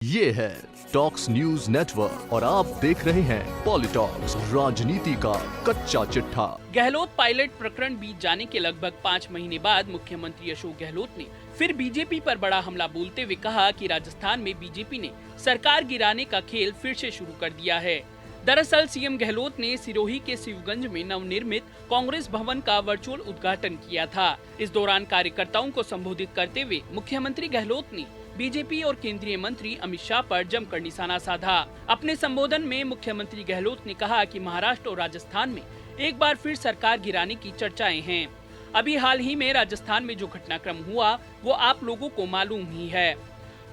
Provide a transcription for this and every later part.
ये है talks news network और आप देख रहे हैं पॉलिटॉक्स, राजनीति का कच्चा चिट्ठा। गहलोत पायलट प्रकरण बीत जाने के लगभग 5 महीने बाद मुख्यमंत्री अशोक गहलोत ने फिर बीजेपी पर बड़ा हमला बोलते हुए कहा कि राजस्थान में बीजेपी ने सरकार गिराने का खेल फिर से शुरू कर दिया है। दरअसल सीएम गहलोत ने सिरोही के शिवगंज में नवनिर्मित कांग्रेस भवन का वर्चुअल उद्घाटन किया था। इस दौरान कार्यकर्ताओं को संबोधित करते हुए मुख्यमंत्री गहलोत ने बीजेपी और केंद्रीय मंत्री अमित शाह पर जमकर निशाना साधा। अपने संबोधन में मुख्यमंत्री गहलोत ने कहा कि महाराष्ट्र और राजस्थान में एक बार फिर सरकार गिराने की चर्चाएं हैं। अभी हाल ही में राजस्थान में जो घटनाक्रम हुआ वो आप लोगों को मालूम ही है।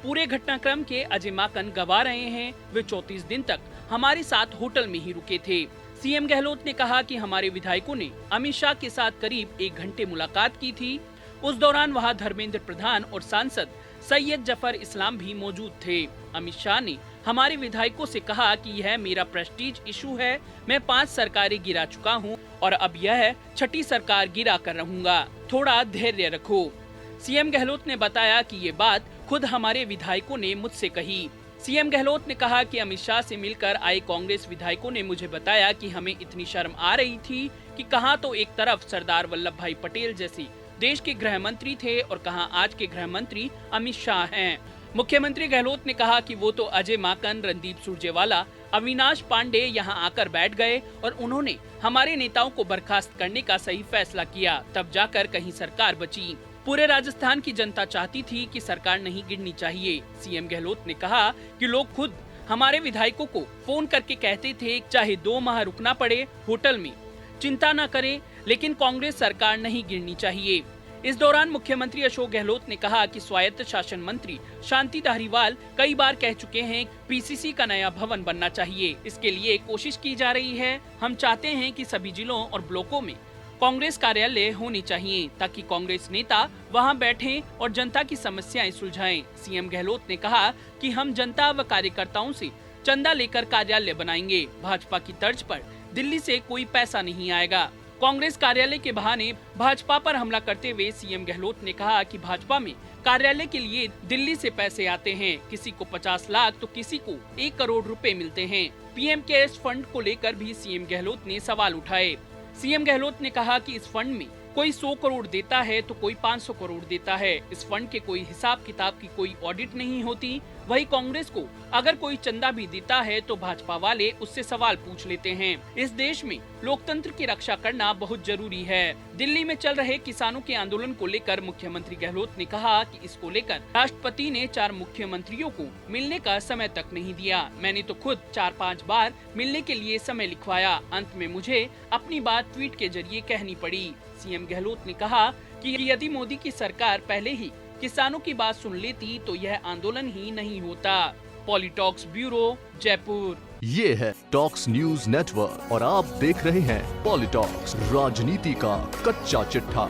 पूरे घटनाक्रम के अजय माकन गवाह रहे हैं। वे 34 दिन तक हमारे साथ होटल में ही रुके थे। सीएम गहलोत ने कहा कि हमारे विधायकों ने अमित शाह के साथ करीब 1 घंटे मुलाकात की थी। उस दौरान वहां धर्मेंद्र प्रधान और सांसद सैयद जफर इस्लाम भी मौजूद थे। अमित शाह ने हमारे विधायकों से कहा कि यह मेरा प्रेस्टीज इशू है। मैं 5 सरकारें गिरा चुका हूं और अब यह 6ठी सरकार गिरा कर रहूंगा। थोड़ा धैर्य रखो। सीएम गहलोत ने बताया कि ये बात खुद हमारे विधायकों ने मुझसे कही। सीएम गहलोत ने कहा कि अमित शाह से मिलकर आए कांग्रेस विधायकों ने मुझे बताया कि हमें इतनी शर्म आ रही थी कि कहां तो एक तरफ सरदार वल्लभ भाई पटेल जैसे देश के गृह मंत्री थे और कहां आज के गृह मंत्री अमित शाह हैं। मुख्यमंत्री गहलोत ने कहा कि वो तो अजय माकन, रणदीप सुरजेवाला, अविनाश पांडे यहां आकर बैठ गए और उन्होंने हमारे नेताओं को बर्खास्त करने का सही फैसला किया, तब जाकर कहीं सरकार बची। पूरे राजस्थान की जनता चाहती थी कि सरकार नहीं गिरनी चाहिए। सीएम गहलोत ने कहा कि लोग खुद हमारे विधायकों को फोन करके कहते थे चाहे 2 माह रुकना पड़े होटल में, चिंता न करें, लेकिन कांग्रेस सरकार नहीं गिरनी चाहिए। इस दौरान मुख्यमंत्री अशोक गहलोत ने कहा कि स्वायत्त शासन मंत्री शांति धारीवाल कई बार कह चुके हैं पीसीसी का नया भवन बनना चाहिए। इसके लिए कोशिश की जा रही है। हम चाहते हैं कि सभी जिलों और ब्लॉकों में कांग्रेस कार्यालय होने चाहिए ताकि कांग्रेस नेता वहां बैठें और जनता की समस्याएं सुलझाएं। सीएम गहलोत ने कहा कि हम जनता व कार्यकर्ताओं से चंदा लेकर कार्यालय बनाएंगे। भाजपा की तर्ज पर दिल्ली से कोई पैसा नहीं आएगा। कांग्रेस कार्यालय के बहाने भाजपा पर हमला करते हुए सीएम गहलोत ने कहा कि भाजपा में कार्यालय के लिए दिल्ली से पैसे आते हैं। किसी को 50 लाख तो किसी को 1 करोड़ रुपए मिलते हैं। पीएम केयर्स फंड को लेकर भी सीएम गहलोत ने सवाल उठाए। सीएम गहलोत ने कहा कि इस फंड में कोई 100 करोड़ देता है तो कोई 500 करोड़ देता है। इस फंड के कोई हिसाब किताब की कोई ऑडिट नहीं होती। वही कांग्रेस को अगर कोई चंदा भी देता है तो भाजपा वाले उससे सवाल पूछ लेते हैं। इस देश में लोकतंत्र की रक्षा करना बहुत जरूरी है। दिल्ली में चल रहे किसानों के आंदोलन को लेकर मुख्यमंत्री गहलोत ने कहा कि इसको लेकर राष्ट्रपति ने 4 मुख्यमंत्रियों को मिलने का समय तक नहीं दिया। मैंने तो खुद 4-5 बार मिलने के लिए समय लिखवाया। अंत में मुझे अपनी बात ट्वीट के जरिए कहनी पड़ी। सीएम गहलोत ने कहा कि यदि मोदी की सरकार पहले ही किसानों की बात सुन लेती तो यह आंदोलन ही नहीं होता। पॉलिटॉक्स ब्यूरो, जयपुर। ये है टॉक्स न्यूज नेटवर्क और आप देख रहे हैं पॉलिटॉक्स, राजनीति का कच्चा चिट्ठा।